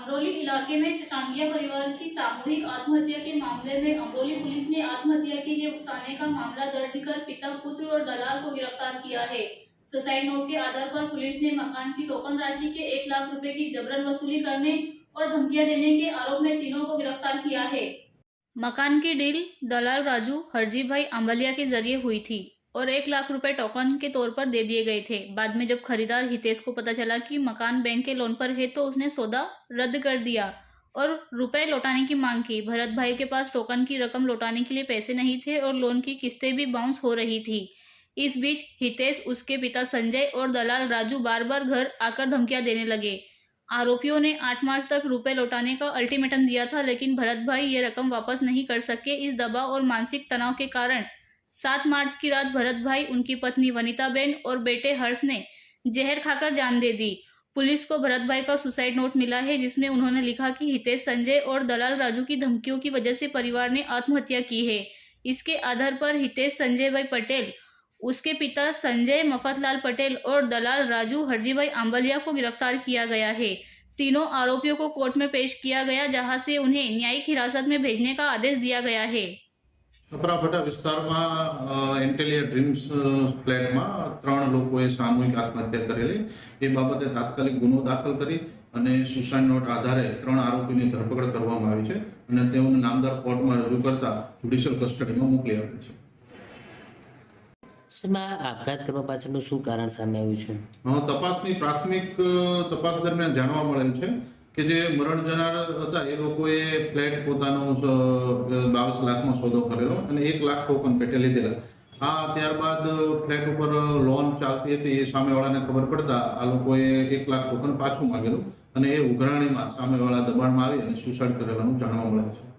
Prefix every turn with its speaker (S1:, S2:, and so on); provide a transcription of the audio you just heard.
S1: अमरोली इलाके में शशांकिया परिवार की सामूहिक आत्महत्या के मामले में अमरोली पुलिस ने आत्महत्या के लिए उकसाने का मामला दर्ज कर पिता, पुत्र और दलाल को गिरफ्तार किया है। सुसाइड नोट के आधार पर पुलिस ने मकान की टोकन राशि के 1 लाख रुपए की जबरन वसूली करने और धमकियां देने के आरोप में तीनों को गिरफ्तार किया है। मकान की डील दलाल राजू हरजी भाई आंबलिया के जरिए हुई थी और 1 लाख रुपए टोकन के तौर पर दे दिए गए थे। बाद में जब खरीदार हितेश को पता चला कि मकान बैंक के लोन पर है तो उसने सौदा रद्द कर दिया और रुपए लौटाने की मांग की। भरत भाई के पास टोकन की रकम लौटाने के लिए पैसे नहीं थे और लोन की किस्तें भी बाउंस हो रही थी। इस बीच हितेश, उसके पिता संजय और दलाल राजू बार बार घर आकर धमकियां देने लगे। आरोपियों ने 8 मार्च तक रुपए लौटाने का अल्टीमेटम दिया था, लेकिन भरत भाई ये रकम वापस नहीं कर सके। इस दबाव और मानसिक तनाव के कारण 7 मार्च की रात भरत भाई, उनकी पत्नी वनिता बेन और बेटे हर्ष ने जहर खाकर जान दे दी। पुलिस को भरत भाई का सुसाइड नोट मिला है, जिसमें उन्होंने लिखा कि हितेश, संजय और दलाल राजू की धमकियों की वजह से परिवार ने आत्महत्या की है। इसके आधार पर हितेश संजय भाई पटेल, उसके पिता संजय मफतलाल पटेल और दलाल राजू हरजी भाई आंबलिया को गिरफ्तार किया गया है। तीनों आरोपियों को कोर्ट में पेश किया गया, जहां से उन्हें न्यायिक हिरासत में भेजने का आदेश दिया गया है।
S2: छपराफटा विस्ताરમાં એન્ટેલિયા ડ્રીમ્સ ફ્લેટમાં 3 લોકોએ સામૂહિક આત્મહત્યા કરેલી એ બાબતે તાત્કાલિક ગુનો દાખલ કરી અને સુસાઇડ નોટ આધારે 3 આરોપીની ધરપકડ કરવામાં આવી છે અને તેઓને નામદાર કોર્ટમાં રજૂ કરતા જ્યુડિશિયલ કસ્ટડીમાં મોકલી આપેલ છે।
S3: આપઘાત કરવા પાછળનું શું કારણ સામે આવ્યું છે?
S2: તપાસની પ્રાથમિક તપાસ દરમિયાન જાણવા મળેલ છે કે જે મરણ જનાર હતા એ લોકોએ ફ્લેટ પોતાનો 22 લાખમાં સોદો કરેલો અને 1 લાખ ટોકન પેટે લીધેલા। ત્યારબાદ ફ્લેટ ઉપર લોન ચાલતી હતી, એ સામેવાળાને ખબર પડતા આ લોકોએ 1 લાખ ટોકન પાછું માંગેલું અને એ ઉઘરાણીમાં સામેવાળા દબાણમાં આવી અને સુસાઇડ કરેલાનું જાણવા મળે છે।